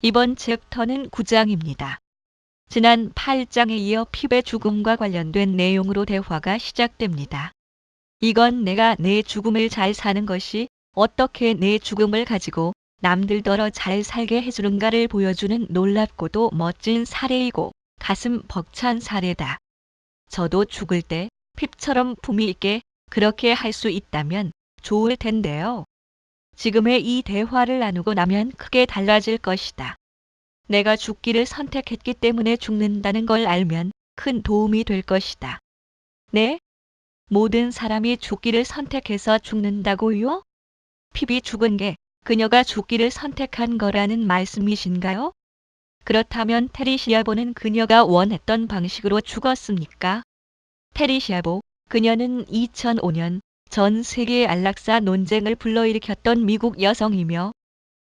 이번 챕터는 9장입니다. 지난 8장에 이어 핍의 죽음과 관련된 내용으로 대화가 시작됩니다. 이건 내가 내 죽음을 잘 사는 것이 어떻게 내 죽음을 가지고 남들더러 잘 살게 해주는가를 보여주는 놀랍고도 멋진 사례이고 가슴 벅찬 사례다. 저도 죽을 때 핍처럼 품위 있게 그렇게 할 수 있다면 좋을 텐데요. 지금의 이 대화를 나누고 나면 크게 달라질 것이다. 내가 죽기를 선택했기 때문에 죽는다는 걸 알면 큰 도움이 될 것이다. 네? 모든 사람이 죽기를 선택해서 죽는다고요? 핍이 죽은 게 그녀가 죽기를 선택한 거라는 말씀이신가요? 그렇다면 테리시아보는 그녀가 원했던 방식으로 죽었습니까? 테리시아보, 그녀는 2005년 전 세계 안락사 논쟁을 불러일으켰던 미국 여성이며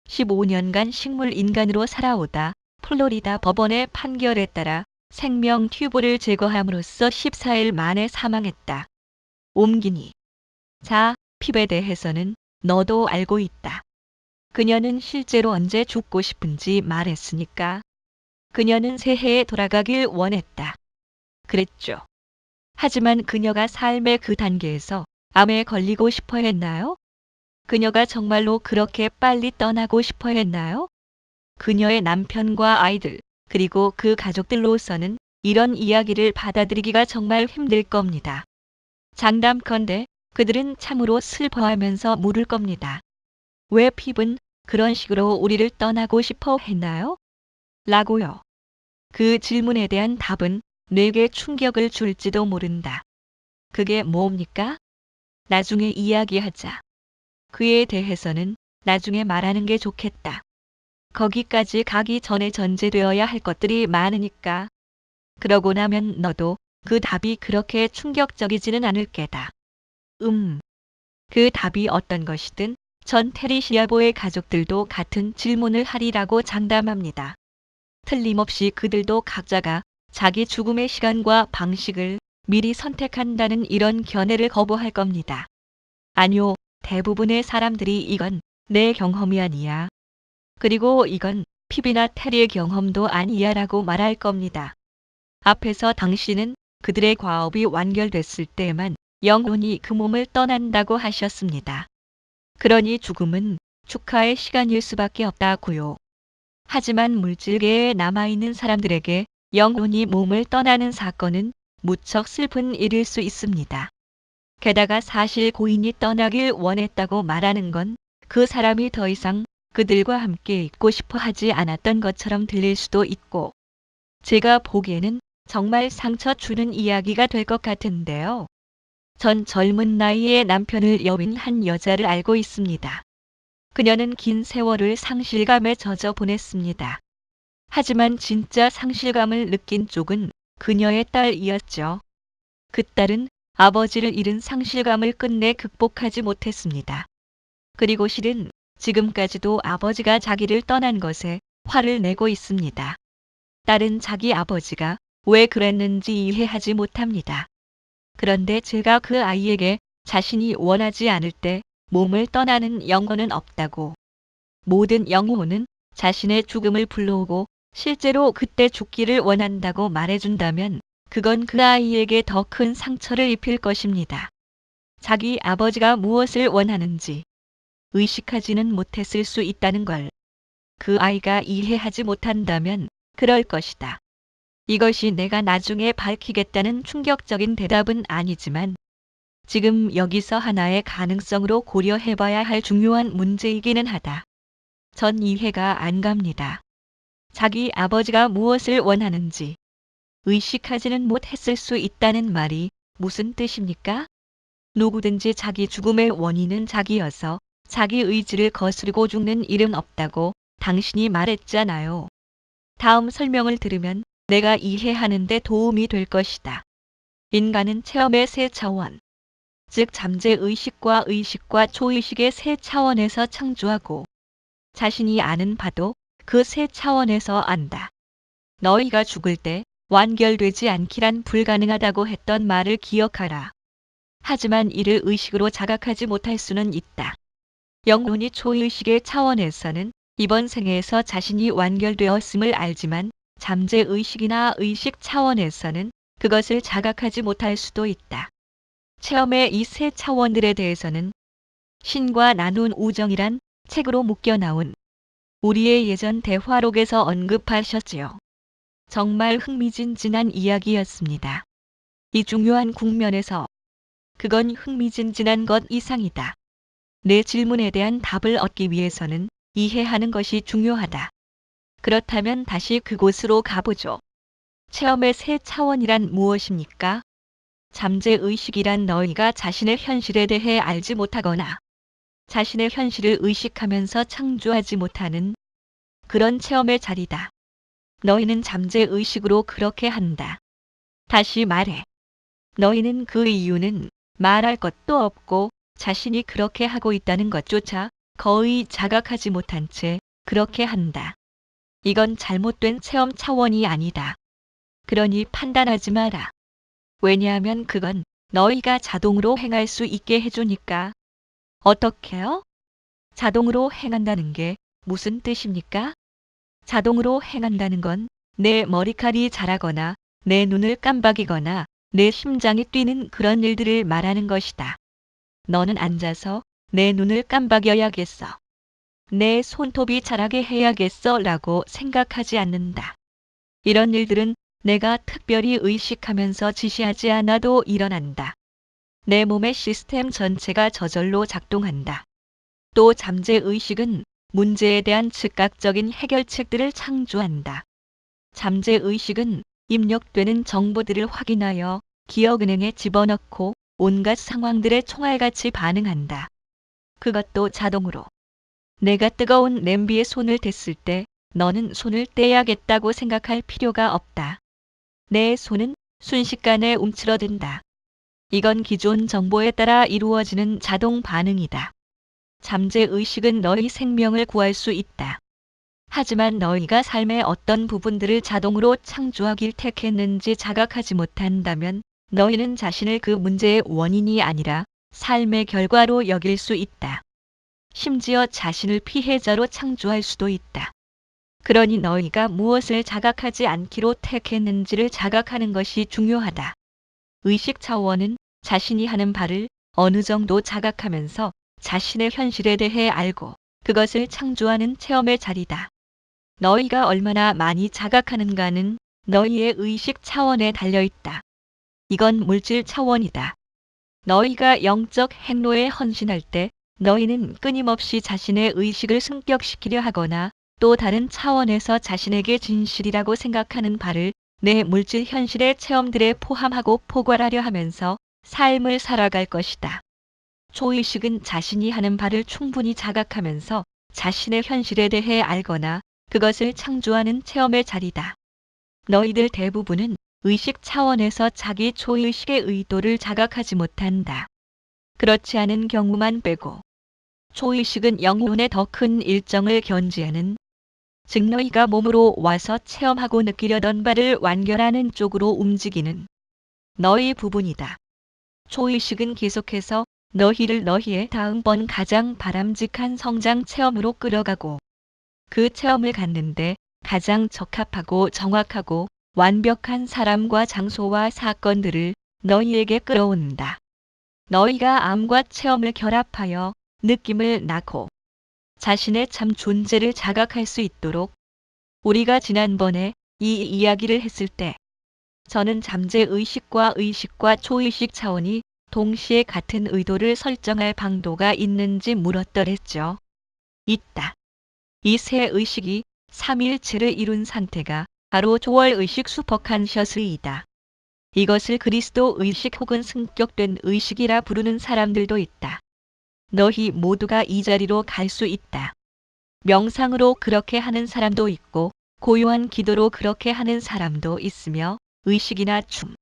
15년간 식물인간으로 살아오다 플로리다 법원의 판결에 따라 생명 튜브를 제거함으로써 14일 만에 사망했다. 옮기니. 자, 핍에 대해서는 너도 알고 있다. 그녀는 실제로 언제 죽고 싶은지 말했으니까. 그녀는 새해에 돌아가길 원했다. 그랬죠. 하지만 그녀가 삶의 그 단계에서 암에 걸리고 싶어 했나요? 그녀가 정말로 그렇게 빨리 떠나고 싶어 했나요? 그녀의 남편과 아이들, 그리고 그 가족들로서는 이런 이야기를 받아들이기가 정말 힘들 겁니다. 장담컨대 그들은 참으로 슬퍼하면서 물을 겁니다. 왜 핍은 그런 식으로 우리를 떠나고 싶어 했나요? 라고요. 그 질문에 대한 답은 뇌에 충격을 줄지도 모른다. 그게 뭡니까? 나중에 이야기하자. 그에 대해서는 나중에 말하는 게 좋겠다. 거기까지 가기 전에 전제되어야 할 것들이 많으니까. 그러고 나면 너도 그 답이 그렇게 충격적이지는 않을 게다. 그 답이 어떤 것이든 전 테리시아보의 가족들도 같은 질문을 하리라고 장담합니다. 틀림없이 그들도 각자가 자기 죽음의 시간과 방식을 미리 선택한다는 이런 견해를 거부할 겁니다. 아니요, 대부분의 사람들이 이건 내 경험이 아니야. 그리고 이건 핍이나 테리의 경험도 아니야 라고 말할 겁니다. 앞에서 당신은 그들의 과업이 완결됐을 때에만 영혼이 그 몸을 떠난다고 하셨습니다. 그러니 죽음은 축하의 시간일 수밖에 없다고요. 하지만 물질계에 남아있는 사람들에게 영혼이 몸을 떠나는 사건은 무척 슬픈 일일 수 있습니다. 게다가 사실 고인이 떠나길 원했다고 말하는 건 그 사람이 더 이상 그들과 함께 있고 싶어 하지 않았던 것처럼 들릴 수도 있고, 제가 보기에는 정말 상처 주는 이야기가 될 것 같은데요. 전 젊은 나이에 남편을 여윈 한 여자를 알고 있습니다. 그녀는 긴 세월을 상실감에 젖어 보냈습니다. 하지만 진짜 상실감을 느낀 쪽은 그녀의 딸이었죠. 그 딸은 아버지를 잃은 상실감을 끝내 극복하지 못했습니다. 그리고 실은 지금까지도 아버지가 자기를 떠난 것에 화를 내고 있습니다. 딸은 자기 아버지가 왜 그랬는지 이해하지 못합니다. 그런데 제가 그 아이에게 자신이 원하지 않을 때 몸을 떠나는 영혼은 없다고, 모든 영혼은 자신의 죽음을 불러오고 실제로 그때 죽기를 원한다고 말해준다면 그건 그 아이에게 더 큰 상처를 입힐 것입니다. 자기 아버지가 무엇을 원하는지 의식하지는 못했을 수 있다는 걸 그 아이가 이해하지 못한다면 그럴 것이다. 이것이 내가 나중에 밝히겠다는 충격적인 대답은 아니지만 지금 여기서 하나의 가능성으로 고려해봐야 할 중요한 문제이기는 하다. 전 이해가 안 갑니다. 자기 아버지가 무엇을 원하는지 의식하지는 못했을 수 있다는 말이 무슨 뜻입니까? 누구든지 자기 죽음의 원인은 자기여서 자기 의지를 거스르고 죽는 일은 없다고 당신이 말했잖아요. 다음 설명을 들으면 내가 이해하는 데 도움이 될 것이다. 인간은 체험의 세 차원, 즉 잠재의식과 의식과 초의식의 세 차원에서 창조하고 자신이 아는 바도 그 세 차원에서 안다. 너희가 죽을 때 완결되지 않기란 불가능하다고 했던 말을 기억하라. 하지만 이를 의식으로 자각하지 못할 수는 있다. 영혼이 초의식의 차원에서는 이번 생에서 자신이 완결되었음을 알지만 잠재의식이나 의식 차원에서는 그것을 자각하지 못할 수도 있다. 체험의 이 세 차원들에 대해서는 신과 나눈 우정이란 책으로 묶여 나온 우리의 예전 대화록에서 언급하셨지요. 정말 흥미진진한 이야기였습니다. 이 중요한 국면에서 그건 흥미진진한 것 이상이다. 내 질문에 대한 답을 얻기 위해서는 이해하는 것이 중요하다. 그렇다면 다시 그곳으로 가보죠. 체험의 세 차원이란 무엇입니까? 잠재의식이란 너희가 자신의 현실에 대해 알지 못하거나 자신의 현실을 의식하면서 창조하지 못하는 그런 체험의 자리다. 너희는 잠재의식으로 그렇게 한다. 다시 말해. 너희는 그 이유는 말할 것도 없고 자신이 그렇게 하고 있다는 것조차 거의 자각하지 못한 채 그렇게 한다. 이건 잘못된 체험 차원이 아니다. 그러니 판단하지 마라. 왜냐하면 그건 너희가 자동으로 행할 수 있게 해주니까. 어떻게요? 자동으로 행한다는 게 무슨 뜻입니까? 자동으로 행한다는 건 내 머리칼이 자라거나 내 눈을 깜박이거나 내 심장이 뛰는 그런 일들을 말하는 것이다. 너는 앉아서 내 눈을 깜박여야겠어. 내 손톱이 자라게 해야겠어 라고 생각하지 않는다. 이런 일들은 내가 특별히 의식하면서 지시하지 않아도 일어난다. 내 몸의 시스템 전체가 저절로 작동한다. 또 잠재의식은 문제에 대한 즉각적인 해결책들을 창조한다. 잠재의식은 입력되는 정보들을 확인하여 기억은행에 집어넣고 온갖 상황들에 총알같이 반응한다. 그것도 자동으로. 내가 뜨거운 냄비에 손을 댔을 때 너는 손을 떼야겠다고 생각할 필요가 없다. 내 손은 순식간에 움츠러든다. 이건 기존 정보에 따라 이루어지는 자동 반응이다. 잠재의식은 너희 생명을 구할 수 있다. 하지만 너희가 삶의 어떤 부분들을 자동으로 창조하길 택했는지 자각하지 못한다면 너희는 자신을 그 문제의 원인이 아니라 삶의 결과로 여길 수 있다. 심지어 자신을 피해자로 창조할 수도 있다. 그러니 너희가 무엇을 자각하지 않기로 택했는지를 자각하는 것이 중요하다. 의식 차원은 자신이 하는 바를 어느 정도 자각하면서 자신의 현실에 대해 알고 그것을 창조하는 체험의 자리다. 너희가 얼마나 많이 자각하는가는 너희의 의식 차원에 달려있다. 이건 물질 차원이다. 너희가 영적 행로에 헌신할 때 너희는 끊임없이 자신의 의식을 승격시키려 하거나 또 다른 차원에서 자신에게 진실이라고 생각하는 바를 내 물질 현실의 체험들에 포함하고 포괄하려 하면서 삶을 살아갈 것이다. 초의식은 자신이 하는 바를 충분히 자각하면서 자신의 현실에 대해 알거나 그것을 창조하는 체험의 자리다. 너희들 대부분은 의식 차원에서 자기 초의식의 의도를 자각하지 못한다. 그렇지 않은 경우만 빼고 초의식은 영혼의 더 큰 일정을 견지하는, 즉 너희가 몸으로 와서 체험하고 느끼려던 바를 완결하는 쪽으로 움직이는 너희 부분이다. 초의식은 계속해서 너희를 너희의 다음번 가장 바람직한 성장 체험으로 끌어가고 그 체험을 갖는데 가장 적합하고 정확하고 완벽한 사람과 장소와 사건들을 너희에게 끌어온다. 너희가 암과 체험을 결합하여 느낌을 낳고 자신의 참 존재를 자각할 수 있도록 우리가 지난번에 이 이야기를 했을 때 저는 잠재의식과 의식과 초의식 차원이 동시에 같은 의도를 설정할 방도가 있는지 물었더랬죠. 있다. 이 세 의식이 삼위일체를 이룬 상태가 바로 초월의식 슈퍼컨셔스이다. 이것을 그리스도 의식 혹은 승격된 의식이라 부르는 사람들도 있다. 너희 모두가 이 자리로 갈 수 있다. 명상으로 그렇게 하는 사람도 있고 고요한 기도로 그렇게 하는 사람도 있으며 의식이나 춤,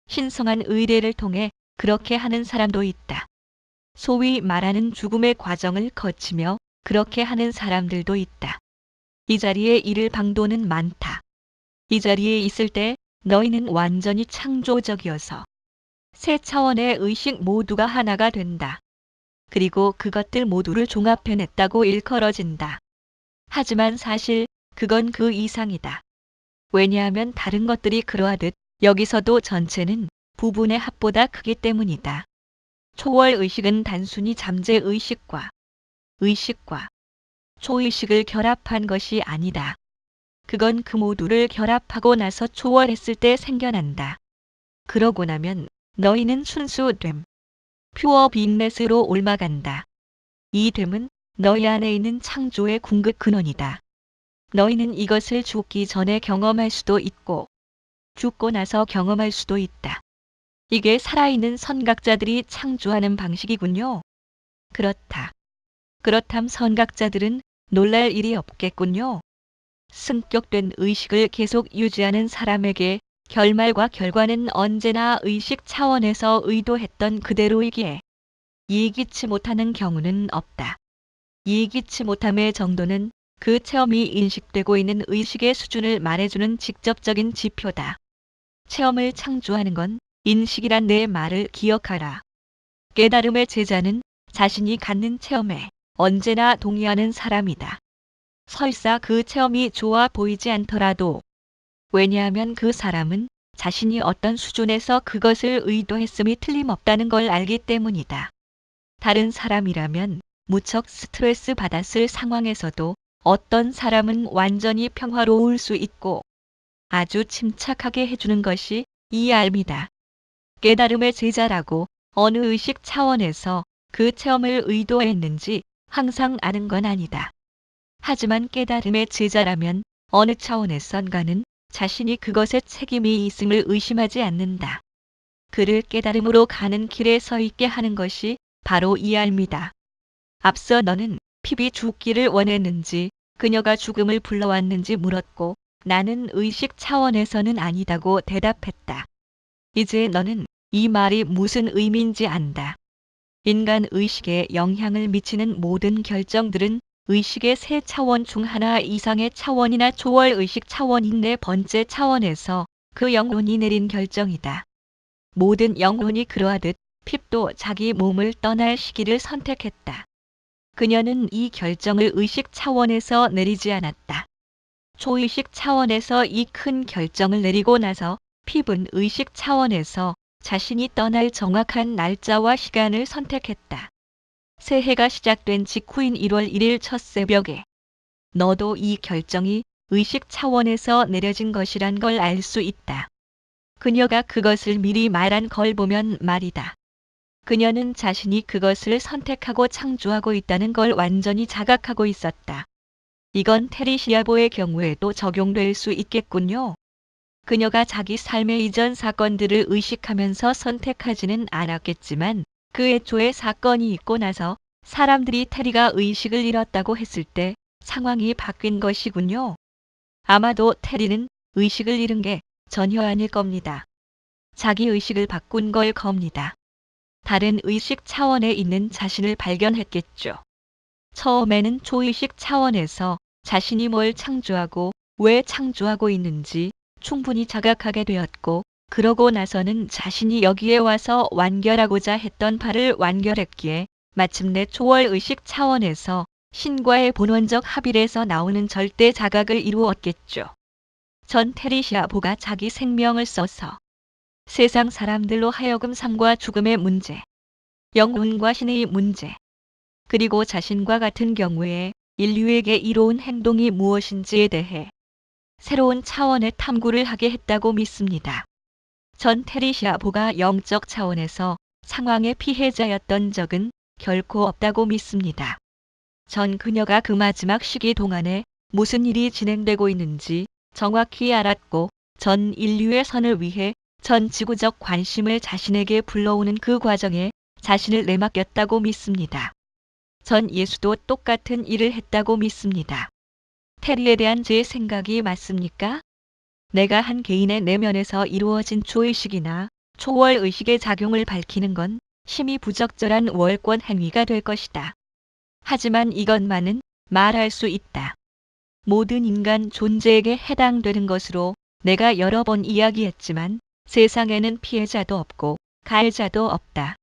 신성한 의례를 통해 그렇게 하는 사람도 있다. 소위 말하는 죽음의 과정을 거치며 그렇게 하는 사람들도 있다. 이 자리에 이를 방도는 많다. 이 자리에 있을 때 너희는 완전히 창조적이어서 세 차원의 의식 모두가 하나가 된다. 그리고 그것들 모두를 종합해냈다고 일컬어진다. 하지만 사실 그건 그 이상이다. 왜냐하면 다른 것들이 그러하듯 여기서도 전체는 부분의 합보다 크기 때문이다. 초월의식은 단순히 잠재의식과 의식과 초의식을 결합한 것이 아니다. 그건 그 모두를 결합하고 나서 초월했을 때 생겨난다. 그러고 나면 너희는 순수 됨, 퓨어 빅넷으로 옮아간다. 이 됨은 너희 안에 있는 창조의 궁극 근원이다. 너희는 이것을 죽기 전에 경험할 수도 있고 죽고 나서 경험할 수도 있다. 이게 살아있는 선각자들이 창조하는 방식이군요. 그렇다. 그렇담 선각자들은 놀랄 일이 없겠군요. 승격된 의식을 계속 유지하는 사람에게 결말과 결과는 언제나 의식 차원에서 의도했던 그대로이기에 예기치 못하는 경우는 없다. 예기치 못함의 정도는 그 체험이 인식되고 있는 의식의 수준을 말해주는 직접적인 지표다. 체험을 창조하는 건 인식이란 내 말을 기억하라. 깨달음의 제자는 자신이 갖는 체험에 언제나 동의하는 사람이다. 설사 그 체험이 좋아 보이지 않더라도. 왜냐하면 그 사람은 자신이 어떤 수준에서 그것을 의도했음이 틀림없다는 걸 알기 때문이다. 다른 사람이라면 무척 스트레스 받았을 상황에서도 어떤 사람은 완전히 평화로울 수 있고 아주 침착하게 해주는 것이 이 알미다. 깨달음의 제자라고 어느 의식 차원에서 그 체험을 의도했는지 항상 아는 건 아니다. 하지만 깨달음의 제자라면 어느 차원에선가는 자신이 그것에 책임이 있음을 의심하지 않는다. 그를 깨달음으로 가는 길에 서 있게 하는 것이 바로 이 알미다. 앞서 너는 피비 죽기를 원했는지 그녀가 죽음을 불러왔는지 물었고 나는 의식 차원에서는 아니다고 대답했다. 이제 너는 이 말이 무슨 의미인지 안다. 인간 의식에 영향을 미치는 모든 결정들은 의식의 세 차원 중 하나 이상의 차원이나 초월의식 차원인 네 번째 차원에서 그 영혼이 내린 결정이다. 모든 영혼이 그러하듯 핍도 자기 몸을 떠날 시기를 선택했다. 그녀는 이 결정을 의식 차원에서 내리지 않았다. 초의식 차원에서 이 큰 결정을 내리고 나서 핍은 의식 차원에서 자신이 떠날 정확한 날짜와 시간을 선택했다. 새해가 시작된 직후인 1월 1일 첫 새벽에 너도 이 결정이 의식 차원에서 내려진 것이란 걸 알 수 있다. 그녀가 그것을 미리 말한 걸 보면 말이다. 그녀는 자신이 그것을 선택하고 창조하고 있다는 걸 완전히 자각하고 있었다. 이건 테리시아보의 경우에도 적용될 수 있겠군요. 그녀가 자기 삶의 이전 사건들을 의식하면서 선택하지는 않았겠지만 그 애초에 사건이 있고 나서 사람들이 테리가 의식을 잃었다고 했을 때 상황이 바뀐 것이군요. 아마도 테리는 의식을 잃은 게 전혀 아닐 겁니다. 자기 의식을 바꾼 걸 겁니다. 다른 의식 차원에 있는 자신을 발견했겠죠. 처음에는 초의식 차원에서 자신이 뭘 창조하고 왜 창조하고 있는지 충분히 자각하게 되었고 그러고 나서는 자신이 여기에 와서 완결하고자 했던 바를 완결했기에 마침내 초월의식 차원에서 신과의 본원적 합일에서 나오는 절대 자각을 이루었겠죠. 전 테리시아보가 자기 생명을 써서 세상 사람들로 하여금 삶과 죽음의 문제, 영혼과 신의 문제, 그리고 자신과 같은 경우에 인류에게 이로운 행동이 무엇인지에 대해 새로운 차원의 탐구를 하게 했다고 믿습니다. 전 테리시아보가 영적 차원에서 상황의 피해자였던 적은 결코 없다고 믿습니다. 전 그녀가 그 마지막 시기 동안에 무슨 일이 진행되고 있는지 정확히 알았고 전 인류의 선을 위해 전 지구적 관심을 자신에게 불러오는 그 과정에 자신을 내맡겼다고 믿습니다. 전 예수도 똑같은 일을 했다고 믿습니다. 테리에 대한 제 생각이 맞습니까? 내가 한 개인의 내면에서 이루어진 초의식이나 초월의식의 작용을 밝히는 건 심히 부적절한 월권 행위가 될 것이다. 하지만 이것만은 말할 수 있다. 모든 인간 존재에게 해당되는 것으로 내가 여러 번 이야기했지만 세상에는 피해자도 없고 가해자도 없다.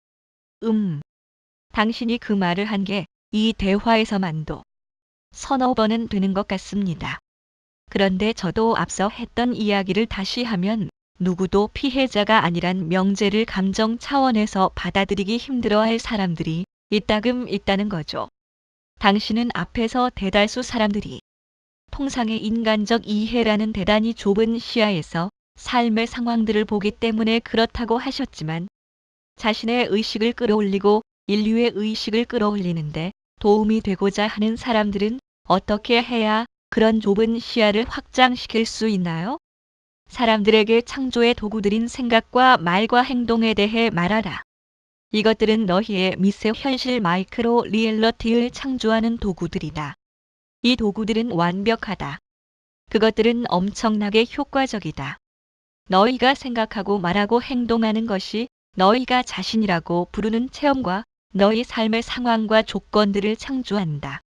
당신이 그 말을 한 게 이 대화에서만도 서너 번은 되는 것 같습니다. 그런데 저도 앞서 했던 이야기를 다시 하면 누구도 피해자가 아니란 명제를 감정 차원에서 받아들이기 힘들어할 사람들이 이따금 있다는 거죠. 당신은 앞에서 대다수 사람들이 통상의 인간적 이해라는 대단히 좁은 시야에서 삶의 상황들을 보기 때문에 그렇다고 하셨지만 자신의 의식을 끌어올리고 인류의 의식을 끌어올리는데 도움이 되고자 하는 사람들은 어떻게 해야 그런 좁은 시야를 확장시킬 수 있나요? 사람들에게 창조의 도구들인 생각과 말과 행동에 대해 말하라. 이것들은 너희의 미세 현실 마이크로 리얼리티를 창조하는 도구들이다. 이 도구들은 완벽하다. 그것들은 엄청나게 효과적이다. 너희가 생각하고 말하고 행동하는 것이 너희가 자신이라고 부르는 체험과 너희 삶의 상황과 조건들을 창조한다.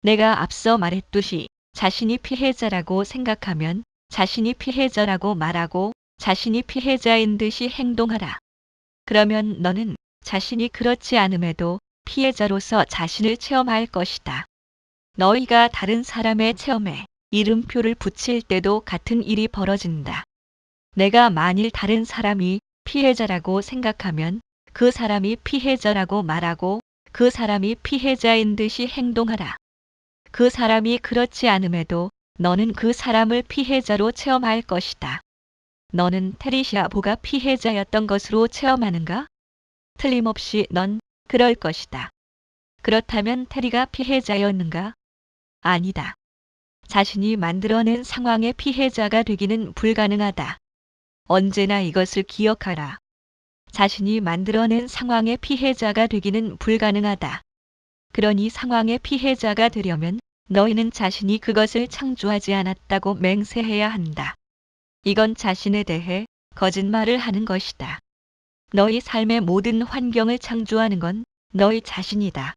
내가 앞서 말했듯이 자신이 피해자라고 생각하면 자신이 피해자라고 말하고 자신이 피해자인 듯이 행동하라. 그러면 너는 자신이 그렇지 않음에도 피해자로서 자신을 체험할 것이다. 너희가 다른 사람의 체험에 이름표를 붙일 때도 같은 일이 벌어진다. 내가 만일 다른 사람이 피해자라고 생각하면 그 사람이 피해자라고 말하고 그 사람이 피해자인 듯이 행동하라. 그 사람이 그렇지 않음에도 너는 그 사람을 피해자로 체험할 것이다. 너는 테리시아 보가 피해자였던 것으로 체험하는가? 틀림없이 넌 그럴 것이다. 그렇다면 테리가 피해자였는가? 아니다. 자신이 만들어낸 상황의 피해자가 되기는 불가능하다. 언제나 이것을 기억하라. 자신이 만들어낸 상황의 피해자가 되기는 불가능하다. 그러니 상황의 피해자가 되려면 너희는 자신이 그것을 창조하지 않았다고 맹세해야 한다. 이건 자신에 대해 거짓말을 하는 것이다. 너희 삶의 모든 환경을 창조하는 건 너희 자신이다.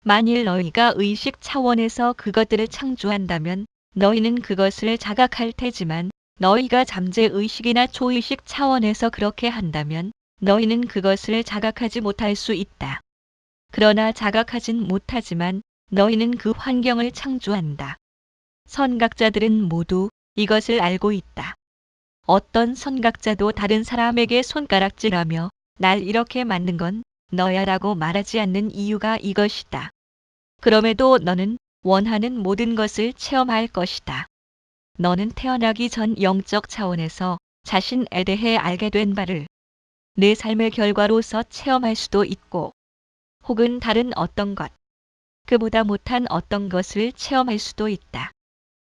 만일 너희가 의식 차원에서 그것들을 창조한다면 너희는 그것을 자각할 테지만 너희가 잠재의식이나 초의식 차원에서 그렇게 한다면 너희는 그것을 자각하지 못할 수 있다. 그러나 자각하진 못하지만 너희는 그 환경을 창조한다. 선각자들은 모두 이것을 알고 있다. 어떤 선각자도 다른 사람에게 손가락질하며 날 이렇게 만든 건 너야라고 말하지 않는 이유가 이것이다. 그럼에도 너는 원하는 모든 것을 체험할 것이다. 너는 태어나기 전 영적 차원에서 자신에 대해 알게 된 바를 내 삶의 결과로서 체험할 수도 있고 혹은 다른 어떤 것, 그보다 못한 어떤 것을 체험할 수도 있다.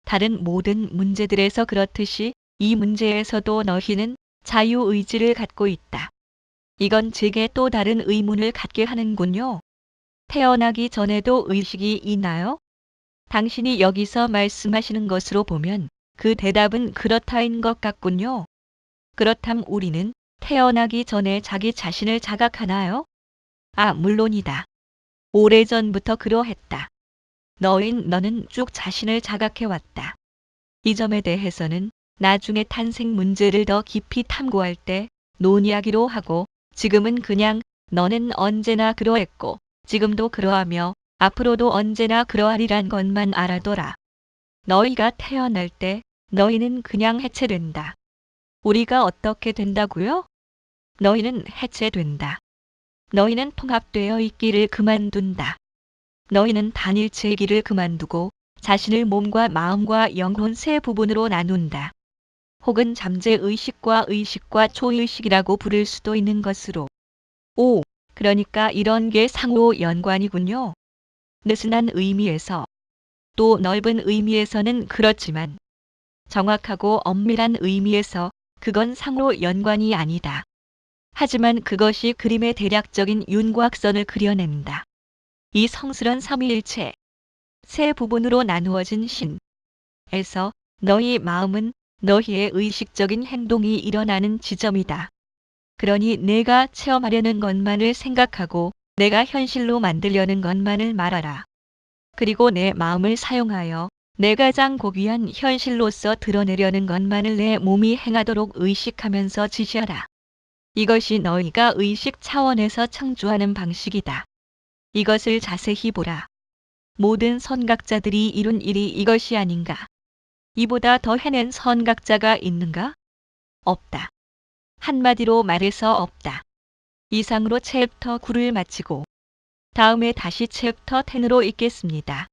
다른 모든 문제들에서 그렇듯이 이 문제에서도 너희는 자유의지를 갖고 있다. 이건 제게 또 다른 의문을 갖게 하는군요. 태어나기 전에도 의식이 있나요? 당신이 여기서 말씀하시는 것으로 보면 그 대답은 그렇다인 것 같군요. 그렇담 우리는 태어나기 전에 자기 자신을 자각하나요? 아, 물론이다. 오래전부터 그러했다. 너는 쭉 자신을 자각해왔다. 이 점에 대해서는 나중에 탄생 문제를 더 깊이 탐구할 때 논의하기로 하고 지금은 그냥 너는 언제나 그러했고 지금도 그러하며 앞으로도 언제나 그러하리란 것만 알아둬라. 너희가 태어날 때 너희는 그냥 해체된다. 우리가 어떻게 된다고요? 너희는 해체된다. 너희는 통합되어 있기를 그만둔다. 너희는 단일체이기를 그만두고 자신을 몸과 마음과 영혼 세 부분으로 나눈다. 혹은 잠재의식과 의식과 초의식이라고 부를 수도 있는 것으로. 오, 그러니까 이런 게 상호 연관이군요. 느슨한 의미에서, 또 넓은 의미에서는 그렇지만 정확하고 엄밀한 의미에서 그건 상호 연관이 아니다. 하지만 그것이 그림의 대략적인 윤곽선을 그려낸다. 이 성스런 삼위일체, 세 부분으로 나누어진 신에서 너희 마음은 너희의 의식적인 행동이 일어나는 지점이다. 그러니 내가 체험하려는 것만을 생각하고 내가 현실로 만들려는 것만을 말하라. 그리고 내 마음을 사용하여 내 가장 고귀한 현실로서 드러내려는 것만을 내 몸이 행하도록 의식하면서 지시하라. 이것이 너희가 의식 차원에서 창조하는 방식이다. 이것을 자세히 보라. 모든 선각자들이 이룬 일이 이것이 아닌가? 이보다 더 해낸 선각자가 있는가? 없다. 한마디로 말해서 없다. 이상으로 챕터 9를 마치고 다음에 다시 챕터 10으로 읽겠습니다.